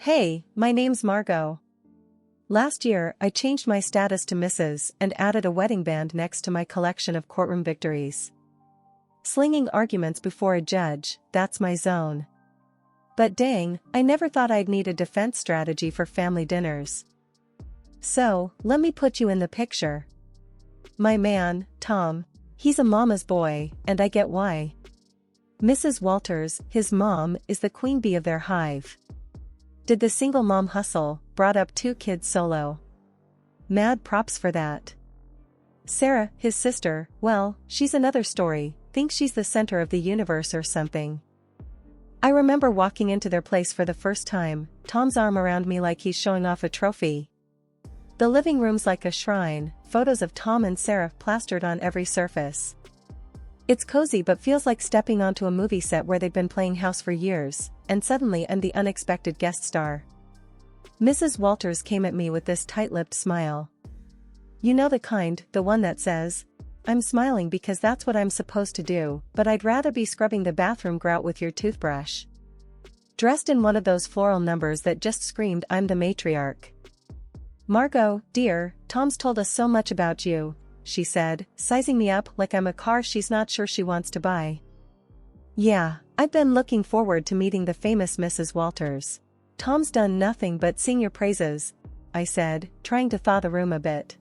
Hey, my name's Margot. Last year, I changed my status to Mrs. and added a wedding band next to my collection of courtroom victories. Slinging arguments before a judge, that's my zone. But dang, I never thought I'd need a defense strategy for family dinners. So, let me put you in the picture. My man, Tom. He's a mama's boy, and I get why. Mrs. Walters, his mom, is the queen bee of their hive. Did the single mom hustle, brought up 2 kids solo. Mad props for that. Sarah, his sister, well, she's another story, thinks she's the center of the universe or something. I remember walking into their place for the first time, Tom's arm around me like he's showing off a trophy. The living room's like a shrine, photos of Tom and Sarah plastered on every surface. It's cozy but feels like stepping onto a movie set where they've been playing house for years, and suddenly I'm the unexpected guest star. Mrs. Walters came at me with this tight-lipped smile. You know the kind, the one that says, I'm smiling because that's what I'm supposed to do, but I'd rather be scrubbing the bathroom grout with your toothbrush. Dressed in one of those floral numbers that just screamed I'm the matriarch. Margot, dear, Tom's told us so much about you, she said, sizing me up like I'm a car she's not sure she wants to buy. Yeah, I've been looking forward to meeting the famous Mrs. Walters. Tom's done nothing but sing your praises, I said, trying to thaw the room a bit.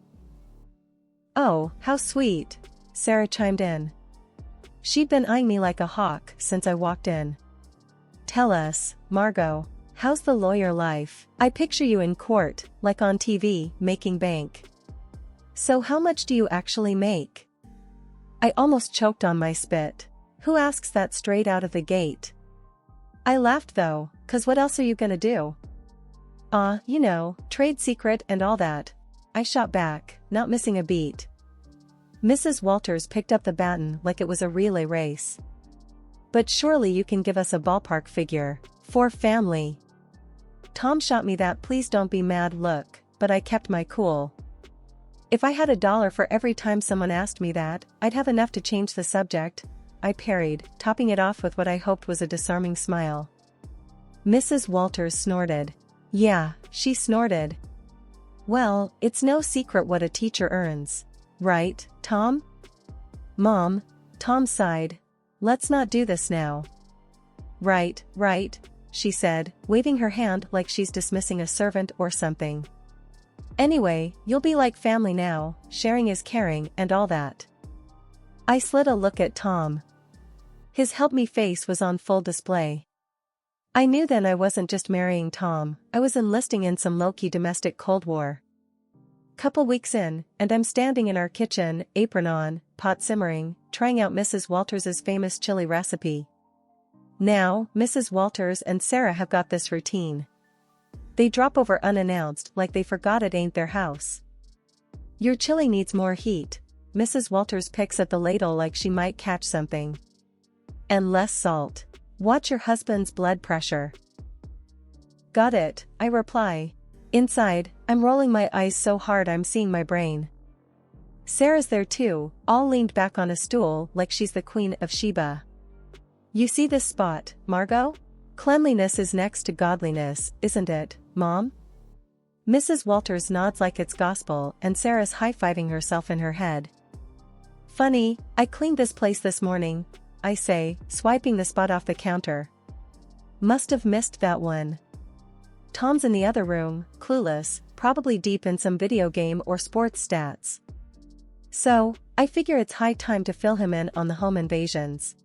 Oh, how sweet, Sarah chimed in. She'd been eyeing me like a hawk since I walked in. Tell us, Margot, how's the lawyer life? I picture you in court, like on TV, making bank. So how much do you actually make? I almost choked on my spit. Who asks that straight out of the gate? I laughed though, 'cause what else are you gonna do? You know, trade secret and all that. I shot back, not missing a beat. Mrs. Walters picked up the baton like it was a relay race. But surely you can give us a ballpark figure, for family. Tom shot me that please don't be mad look, but I kept my cool. If I had $1 for every time someone asked me that, I'd have enough to change the subject, I parried, topping it off with what I hoped was a disarming smile. Mrs. Walters snorted. Yeah, she snorted. Well, it's no secret what a teacher earns. Right, Tom? Mom, Tom sighed. Let's not do this now. Right, she said, waving her hand like she's dismissing a servant or something. Anyway, you'll be like family now, sharing is caring and all that. I slid a look at Tom. His help-me face was on full display. I knew then I wasn't just marrying Tom, I was enlisting in some low-key domestic Cold War. Couple weeks in, and I'm standing in our kitchen, apron on, pot simmering, trying out Mrs. Walters' famous chili recipe. Now, Mrs. Walters and Sarah have got this routine. They drop over unannounced like they forgot it ain't their house. Your chili needs more heat. Mrs. Walters picks at the ladle like she might catch something. And less salt. Watch your husband's blood pressure. Got it, I reply. Inside, I'm rolling my eyes so hard I'm seeing my brain. Sarah's there too, all leaned back on a stool like she's the Queen of Sheba. You see this spot, Margot? Cleanliness is next to godliness, isn't it, Mom? Mrs. Walters nods like it's gospel and Sarah's high-fiving herself in her head. Funny, I cleaned this place this morning, I say, swiping the spot off the counter. Must have missed that one. Tom's in the other room, clueless, probably deep in some video game or sports stats. So, I figure it's high time to fill him in on the home invasions.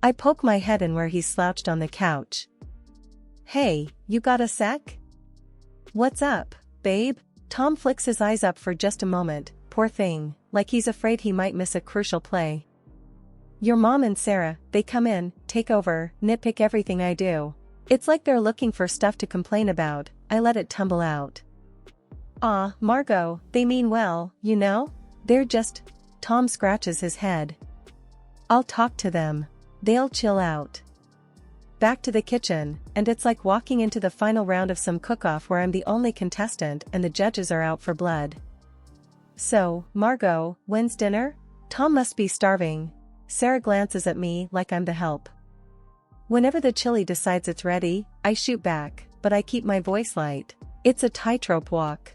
I poke my head in where he's slouched on the couch. Hey, you got a sec? What's up, babe? Tom flicks his eyes up for just a moment, poor thing, like he's afraid he might miss a crucial play. Your mom and Sarah, they come in, take over, nitpick everything I do. It's like they're looking for stuff to complain about, I let it tumble out. Margot, they mean well, you know? They're just... Tom scratches his head. I'll talk to them. They'll chill out. Back to the kitchen, and it's like walking into the final round of some cook-off where I'm the only contestant and the judges are out for blood. So, Margot, when's dinner? Tom must be starving. Sarah glances at me like I'm the help. Whenever the chili decides it's ready, I shoot back, but I keep my voice light. It's a tightrope walk.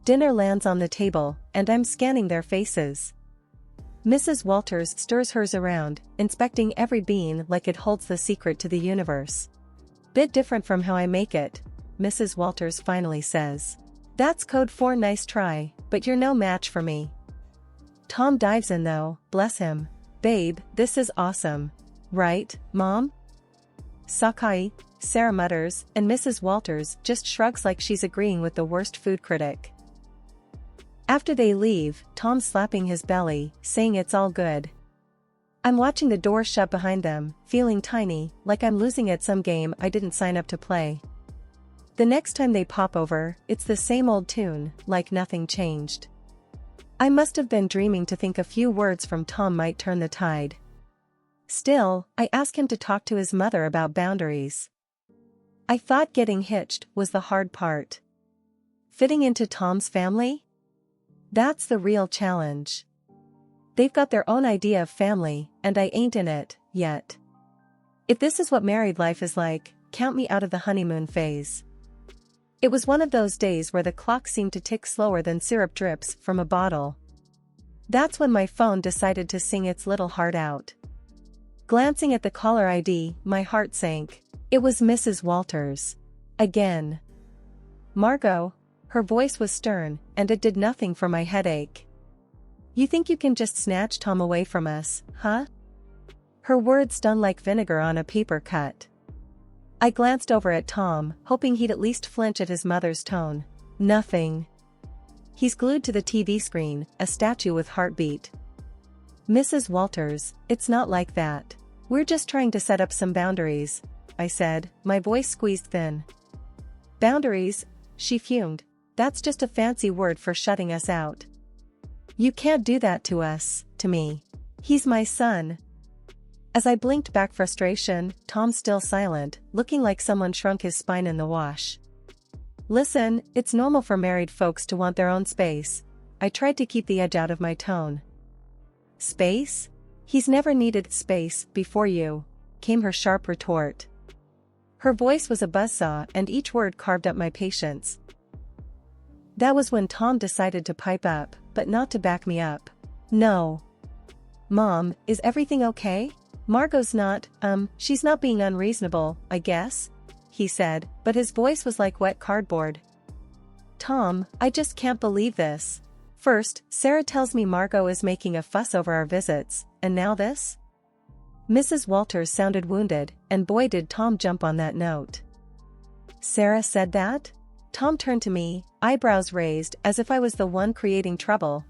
Dinner lands on the table, and I'm scanning their faces. Mrs. Walters stirs hers around, inspecting every bean like it holds the secret to the universe. Bit different from how I make it, Mrs. Walters finally says. That's code for nice try, but you're no match for me. Tom dives in though, bless him. Babe, this is awesome. Right, Mom? Sakai, Sarah mutters, and Mrs. Walters just shrugs like she's agreeing with the worst food critic. After they leave, Tom's slapping his belly, saying it's all good. I'm watching the door shut behind them, feeling tiny, like I'm losing at some game I didn't sign up to play. The next time they pop over, it's the same old tune, like nothing changed. I must have been dreaming to think a few words from Tom might turn the tide. Still, I ask him to talk to his mother about boundaries. I thought getting hitched was the hard part. Fitting into Tom's family? That's the real challenge. They've got their own idea of family, and I ain't in it, yet. If this is what married life is like, count me out of the honeymoon phase. It was one of those days where the clock seemed to tick slower than syrup drips from a bottle. That's when my phone decided to sing its little heart out. Glancing at the caller ID, my heart sank. It was Mrs. Walters. Again. Margot. Her voice was stern, and it did nothing for my headache. You think you can just snatch Tom away from us, huh? Her words stung like vinegar on a paper cut. I glanced over at Tom, hoping he'd at least flinch at his mother's tone. Nothing. He's glued to the TV screen, a statue with heartbeat. Mrs. Walters, it's not like that. We're just trying to set up some boundaries, I said, my voice squeezed thin. Boundaries? She fumed. That's just a fancy word for shutting us out. You can't do that to us, to me. He's my son. As I blinked back frustration, Tom still silent, looking like someone shrunk his spine in the wash. Listen, it's normal for married folks to want their own space. I tried to keep the edge out of my tone. Space? He's never needed space before you, came her sharp retort. Her voice was a buzzsaw and each word carved up my patience. That was when Tom decided to pipe up, but not to back me up. No. Mom, is everything okay? Margot's not, she's not being unreasonable, I guess, he said, but his voice was like wet cardboard. Tom, I just can't believe this. First, Sarah tells me Margot is making a fuss over our visits, and now this? Mrs. Walters sounded wounded, and boy did Tom jump on that note. Sarah said that? Tom turned to me, eyebrows raised as if I was the one creating trouble.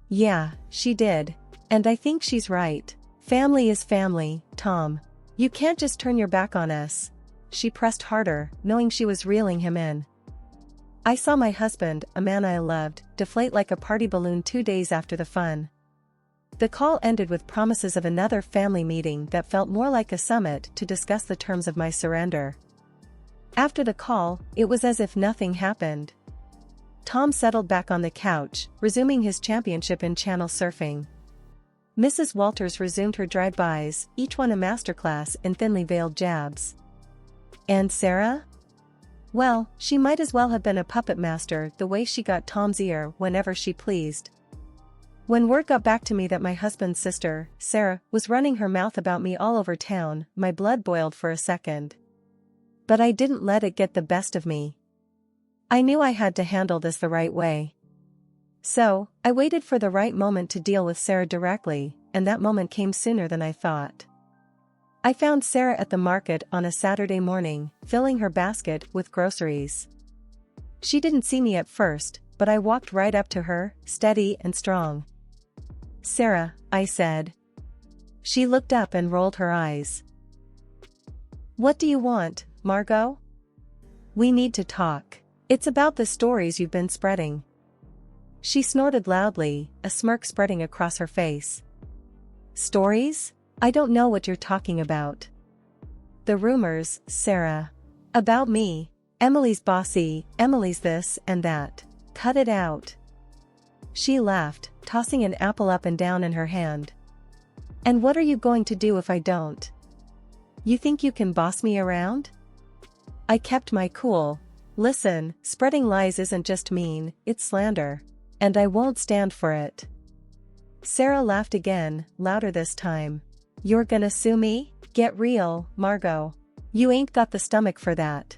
Yeah, she did. And I think she's right. Family is family, Tom. You can't just turn your back on us. She pressed harder, knowing she was reeling him in. I saw my husband, a man I loved, deflate like a party balloon 2 days after the fun. The call ended with promises of another family meeting that felt more like a summit to discuss the terms of my surrender. After the call, it was as if nothing happened. Tom settled back on the couch, resuming his championship in channel surfing. Mrs. Walters resumed her drive-bys, each one a masterclass in thinly veiled jabs. And Sarah? Well, she might as well have been a puppet master the way she got Tom's ear whenever she pleased. When word got back to me that my husband's sister, Sarah, was running her mouth about me all over town, my blood boiled for a second. But I didn't let it get the best of me. I knew I had to handle this the right way. So, I waited for the right moment to deal with Sarah directly, and that moment came sooner than I thought. I found Sarah at the market on a Saturday morning, filling her basket with groceries. She didn't see me at first, but I walked right up to her, steady and strong. Sarah, I said. She looked up and rolled her eyes. What do you want, Margot? We need to talk. It's about the stories you've been spreading. She snorted loudly, a smirk spreading across her face. Stories? I don't know what you're talking about. The rumors, Sarah. About me. Emily's bossy, Emily's this and that. Cut it out. She laughed, tossing an apple up and down in her hand. And what are you going to do if I don't? You think you can boss me around? I kept my cool. Listen, spreading lies isn't just mean, it's slander. And I won't stand for it. Sarah laughed again, louder this time. You're gonna sue me? Get real, Margot. You ain't got the stomach for that.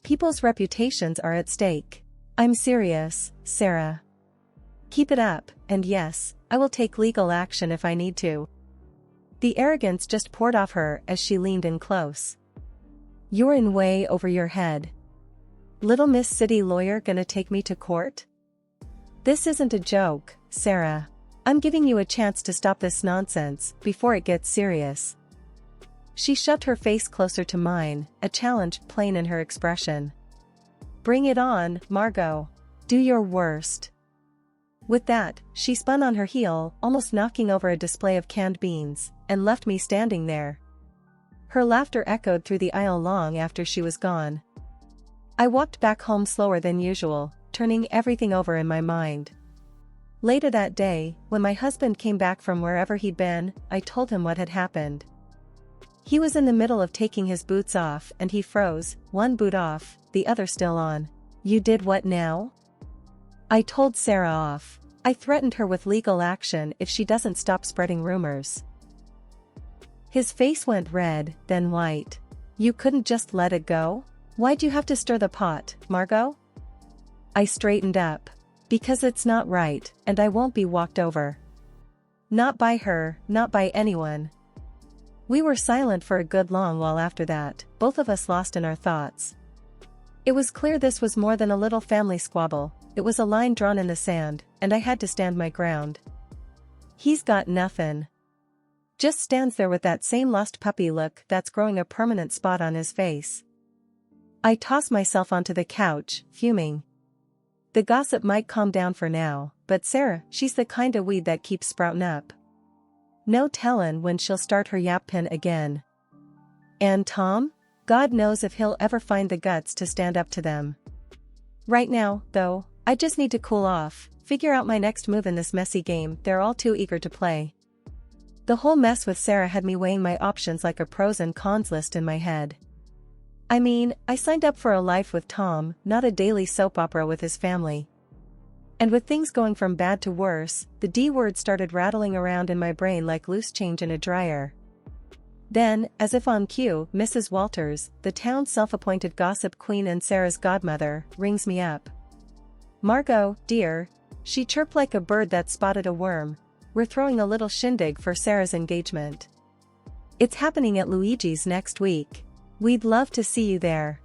People's reputations are at stake. I'm serious, Sarah. Keep it up, and yes, I will take legal action if I need to. The arrogance just poured off her as she leaned in close. You're in way over your head. Little Miss City Lawyer gonna take me to court? This isn't a joke, Sarah. I'm giving you a chance to stop this nonsense before it gets serious. She shoved her face closer to mine, a challenge plain in her expression. Bring it on, Margot. Do your worst. With that, she spun on her heel, almost knocking over a display of canned beans, and left me standing there. Her laughter echoed through the aisle long after she was gone. I walked back home slower than usual, turning everything over in my mind. Later that day, when my husband came back from wherever he'd been, I told him what had happened. He was in the middle of taking his boots off and he froze, one boot off, the other still on. You did what now? I told Sarah off. I threatened her with legal action if she doesn't stop spreading rumors. His face went red, then white. You couldn't just let it go? Why'd you have to stir the pot, Margot? I straightened up. Because it's not right, and I won't be walked over. Not by her, not by anyone. We were silent for a good long while after that, both of us lost in our thoughts. It was clear this was more than a little family squabble, it was a line drawn in the sand, and I had to stand my ground. He's got nothing. Just stands there with that same lost puppy look that's growing a permanent spot on his face. I toss myself onto the couch, fuming. The gossip might calm down for now, but Sarah, she's the kind of weed that keeps sprouting up. No tellin' when she'll start her yap pin again. And Tom? God knows if he'll ever find the guts to stand up to them. Right now, though, I just need to cool off, figure out my next move in this messy game they're all too eager to play. The whole mess with Sarah had me weighing my options like a pros and cons list in my head. I mean, I signed up for a life with Tom, not a daily soap opera with his family. And with things going from bad to worse, the D word started rattling around in my brain like loose change in a dryer. Then, as if on cue, Mrs. Walters, the town's self-appointed gossip queen and Sarah's godmother, rings me up. Margot, dear, she chirped like a bird that spotted a worm. We're throwing a little shindig for Sarah's engagement. It's happening at Luigi's next week. We'd love to see you there.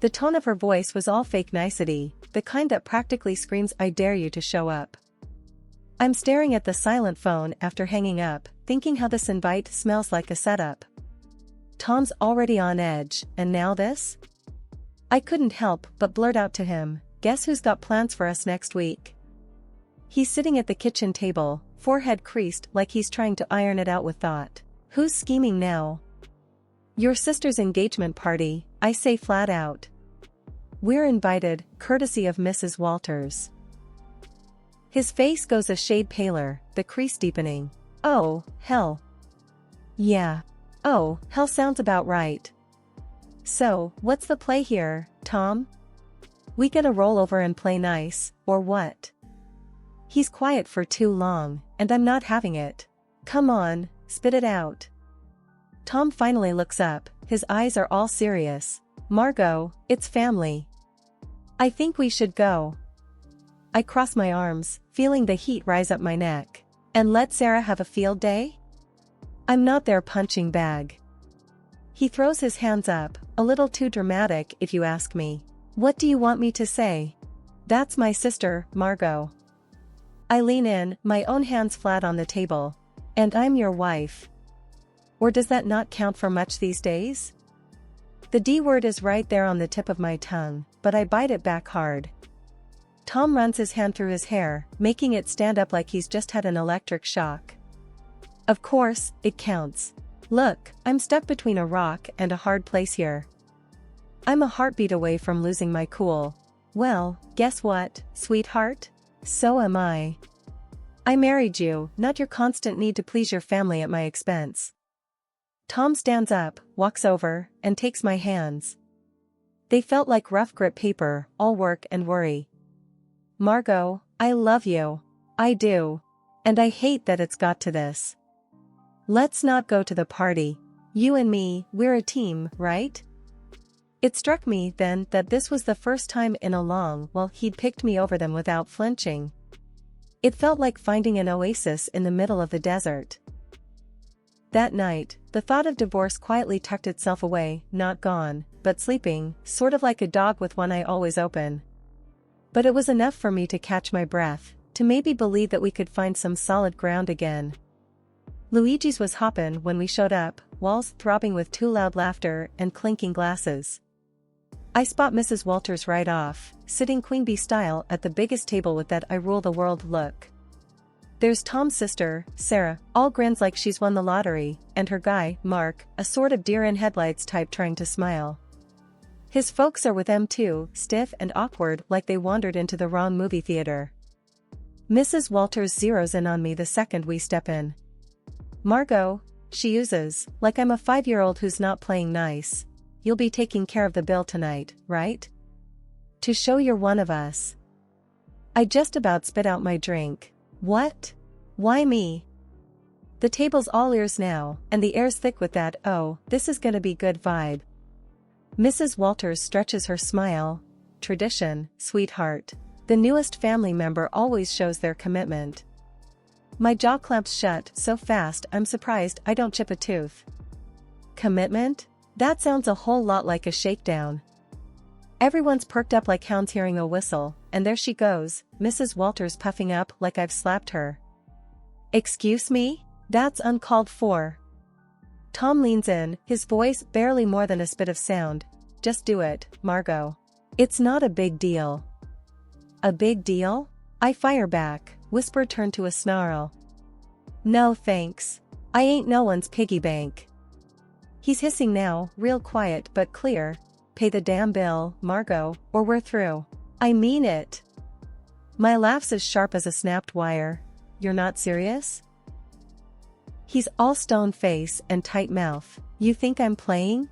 The tone of her voice was all fake nicety, the kind that practically screams I dare you to show up. I'm staring at the silent phone after hanging up, thinking how this invite smells like a setup. Tom's already on edge, and now this? I couldn't help but blurt out to him, guess who's got plans for us next week? He's sitting at the kitchen table, forehead creased like he's trying to iron it out with thought. Who's scheming now? Your sister's engagement party, I say flat out. We're invited, courtesy of Mrs. Walters. His face goes a shade paler, the crease deepening. Oh, hell. Yeah. Oh, hell sounds about right. So, what's the play here, Tom? We gonna roll over and play nice, or what? He's quiet for too long, and I'm not having it. Come on, spit it out. Tom finally looks up, his eyes are all serious. Margot, it's family. I think we should go. I cross my arms, feeling the heat rise up my neck. And let Sarah have a field day? I'm not their punching bag. He throws his hands up, a little too dramatic if you ask me. What do you want me to say? That's my sister, Margot. I lean in, my own hands flat on the table. And I'm your wife. Or does that not count for much these days? The D word is right there on the tip of my tongue, but I bite it back hard. Tom runs his hand through his hair, making it stand up like he's just had an electric shock. Of course, it counts. Look, I'm stuck between a rock and a hard place here. I'm a heartbeat away from losing my cool. Well, guess what, sweetheart? So am I. I married you, not your constant need to please your family at my expense. Tom stands up, walks over, and takes my hands. They felt like rough grip paper, all work and worry. Margot, I love you. I do. And I hate that it's got to this. Let's not go to the party. You and me, we're a team, right? It struck me then that this was the first time in a long while he'd picked me over them without flinching. It felt like finding an oasis in the middle of the desert. That night, the thought of divorce quietly tucked itself away, not gone, but sleeping, sort of like a dog with one eye always open. But it was enough for me to catch my breath, to maybe believe that we could find some solid ground again. Luigi's was hoppin' when we showed up, walls throbbing with too loud laughter and clinking glasses. I spot Mrs. Walters right off, sitting queen bee style at the biggest table with that I rule the world look. There's Tom's sister, Sarah, all grins like she's won the lottery, and her guy, Mark, a sort of deer-in-headlights type trying to smile. His folks are with them too, stiff and awkward like they wandered into the wrong movie theater. Mrs. Walters zeroes in on me the second we step in. Margot, she oozes, like I'm a 5-year-old who's not playing nice. You'll be taking care of the bill tonight, right? To show you're one of us. I just about spit out my drink. What? Why me? The table's all ears now, and the air's thick with that "oh, this is gonna be good" vibe. Mrs. Walters stretches her smile. Tradition, sweetheart. The newest family member always shows their commitment. My jaw clamps shut so fast I'm surprised I don't chip a tooth. Commitment? That sounds a whole lot like a shakedown. Everyone's perked up like hounds hearing a whistle, and there she goes, Mrs. Walters puffing up like I've slapped her. Excuse me? That's uncalled for. Tom leans in, his voice barely more than a spit of sound. Just do it, Margot. It's not a big deal. A big deal? I fire back, whisper turned to a snarl. No thanks. I ain't no one's piggy bank. He's hissing now, real quiet but clear. Pay the damn bill, Margot, or we're through. I mean it. My laugh's as sharp as a snapped wire. You're not serious? He's all stone face and tight mouth. You think I'm playing?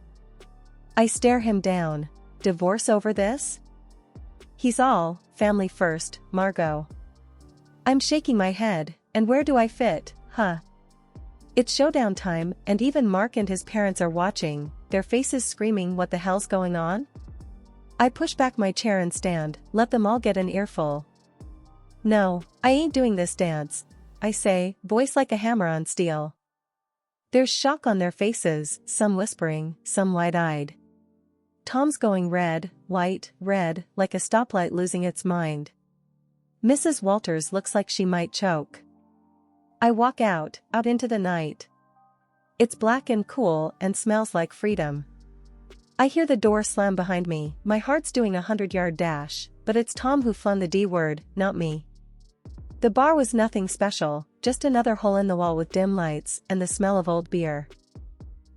I stare him down. Divorce over this? He's all, family first, Margot. I'm shaking my head, and where do I fit, huh? It's showdown time, and even Mark and his parents are watching, their faces screaming what the hell's going on? I push back my chair and stand, let them all get an earful. No, I ain't doing this dance, I say, voice like a hammer on steel. There's shock on their faces, some whispering, some wide-eyed. Tom's going red, white, red, like a stoplight losing its mind. Mrs. Walters looks like she might choke. I walk out into the night. It's black and cool and smells like freedom. I hear the door slam behind me, my heart's doing a 100-yard dash, but it's Tom who flung the D word, not me. The bar was nothing special, just another hole in the wall with dim lights and the smell of old beer.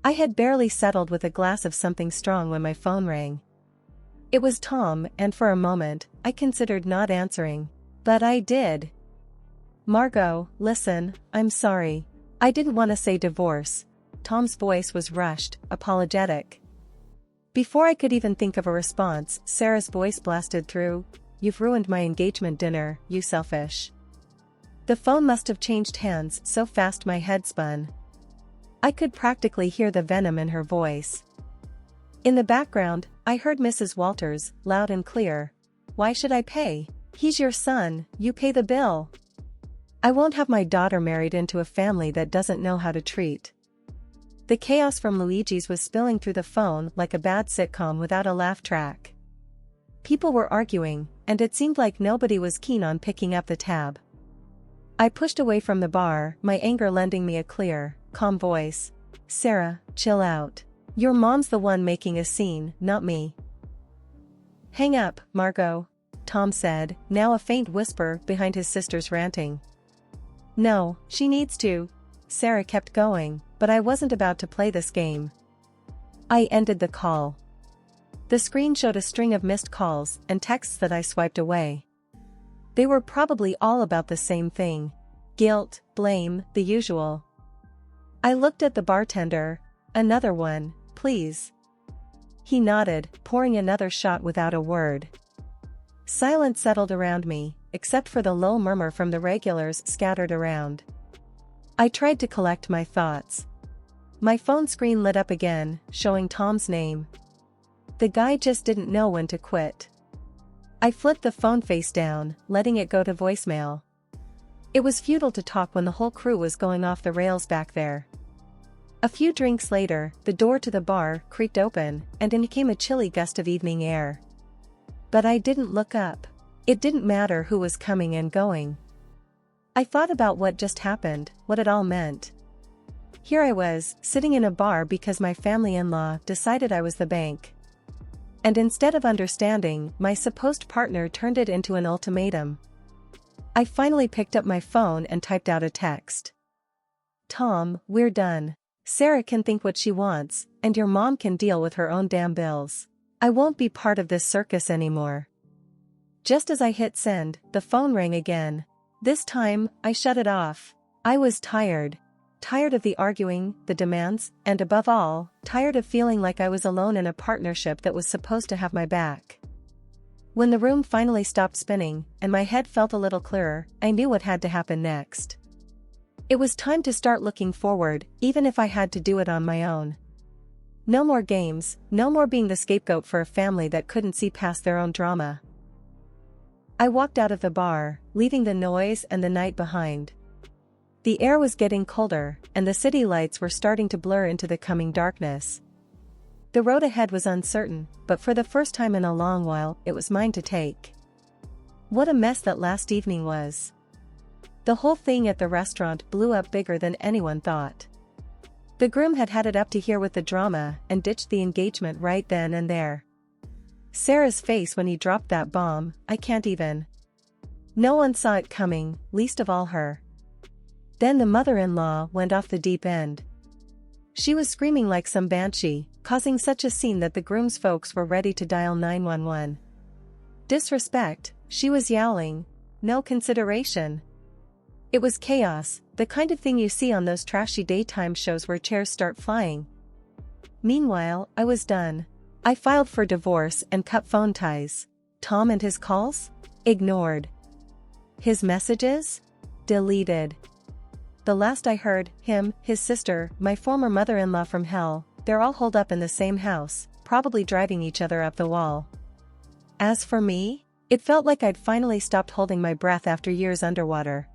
I had barely settled with a glass of something strong when my phone rang. It was Tom, and for a moment, I considered not answering. But I did. Margot, listen, I'm sorry. I didn't want to say divorce. Tom's voice was rushed, apologetic. Before I could even think of a response, Sarah's voice blasted through. You've ruined my engagement dinner, you selfish. The phone must have changed hands so fast my head spun. I could practically hear the venom in her voice. In the background, I heard Mrs. Walters, loud and clear. Why should I pay? He's your son, you pay the bill. I won't have my daughter married into a family that doesn't know how to treat. The chaos from Luigi's was spilling through the phone like a bad sitcom without a laugh track. People were arguing, and it seemed like nobody was keen on picking up the tab. I pushed away from the bar, my anger lending me a clear, calm voice. Sarah, chill out. Your mom's the one making a scene, not me. Hang up, Margot, Tom said, now a faint whisper behind his sister's ranting. No, she needs to. Sarah kept going, but I wasn't about to play this game. I ended the call. The screen showed a string of missed calls and texts that I swiped away. They were probably all about the same thing. Guilt, blame, the usual. I looked at the bartender. Another one, please. He nodded, pouring another shot without a word. Silence settled around me, except for the low murmur from the regulars scattered around. I tried to collect my thoughts. My phone screen lit up again, showing Tom's name. The guy just didn't know when to quit. I flipped the phone face down, letting it go to voicemail. It was futile to talk when the whole crew was going off the rails back there. A few drinks later, the door to the bar creaked open, and in came a chilly gust of evening air. But I didn't look up. It didn't matter who was coming and going. I thought about what just happened, what it all meant. Here I was, sitting in a bar because my family-in-law decided I was the bank. And instead of understanding, my supposed partner turned it into an ultimatum. I finally picked up my phone and typed out a text. Tom, we're done. Sarah can think what she wants, and your mom can deal with her own damn bills. I won't be part of this circus anymore. Just as I hit send, the phone rang again. This time, I shut it off. I was tired. Tired of the arguing, the demands, and above all, tired of feeling like I was alone in a partnership that was supposed to have my back. When the room finally stopped spinning, and my head felt a little clearer, I knew what had to happen next. It was time to start looking forward, even if I had to do it on my own. No more games, no more being the scapegoat for a family that couldn't see past their own drama. I walked out of the bar, leaving the noise and the night behind. The air was getting colder, and the city lights were starting to blur into the coming darkness. The road ahead was uncertain, but for the first time in a long while, it was mine to take. What a mess that last evening was. The whole thing at the restaurant blew up bigger than anyone thought. The groom had had it up to here with the drama and ditched the engagement right then and there. Sarah's face when he dropped that bomb, I can't even. No one saw it coming, least of all her. Then the mother-in-law went off the deep end. She was screaming like some banshee, causing such a scene that the groom's folks were ready to dial 911. Disrespect, she was yowling. No consideration. It was chaos, the kind of thing you see on those trashy daytime shows where chairs start flying. Meanwhile, I was done. I filed for divorce and cut phone ties. Tom and his calls? Ignored. His messages? Deleted. The last I heard, him, his sister, my former mother-in-law from hell, they're all holed up in the same house, probably driving each other up the wall. As for me, it felt like I'd finally stopped holding my breath after years underwater.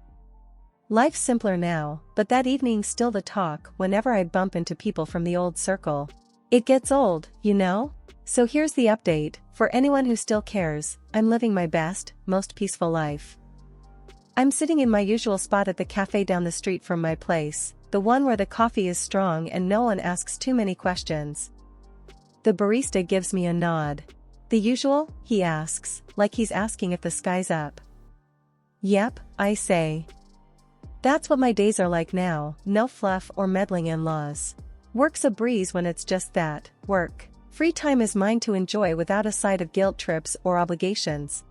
Life's simpler now, but that evening's still the talk whenever I'd bump into people from the old circle. It gets old, you know? So here's the update, for anyone who still cares, I'm living my best, most peaceful life. I'm sitting in my usual spot at the cafe down the street from my place, the one where the coffee is strong and no one asks too many questions. The barista gives me a nod. The usual, he asks, like he's asking if the sky's up. Yep, I say. That's what my days are like now, no fluff or meddling in-laws. Work's a breeze when it's just that, work. Free time is mine to enjoy without a side of guilt trips or obligations.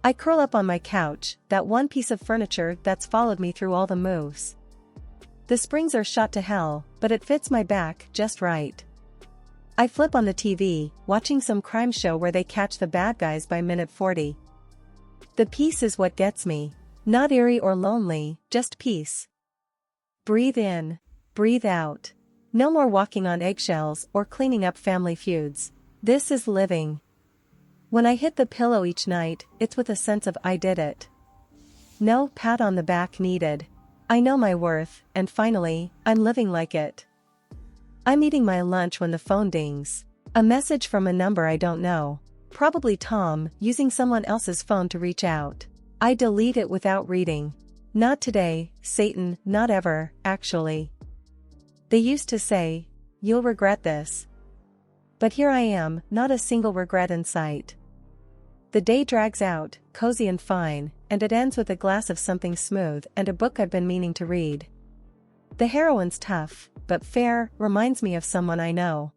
I curl up on my couch, that one piece of furniture that's followed me through all the moves. The springs are shot to hell, but it fits my back just right. I flip on the TV, watching some crime show where they catch the bad guys by minute 40. The peace is what gets me. Not eerie or lonely, just peace. Breathe in, breathe out. No more walking on eggshells or cleaning up family feuds. This is living. When I hit the pillow each night, it's with a sense of I did it. No pat on the back needed. I know my worth, and finally, I'm living like it. I'm eating my lunch when the phone dings. A message from a number I don't know. Probably Tom, using someone else's phone to reach out. I delete it without reading. Not today, Satan, not ever, actually. They used to say, you'll regret this. But here I am, not a single regret in sight. The day drags out, cozy and fine, and it ends with a glass of something smooth and a book I've been meaning to read. The heroine's tough, but fair, reminds me of someone I know.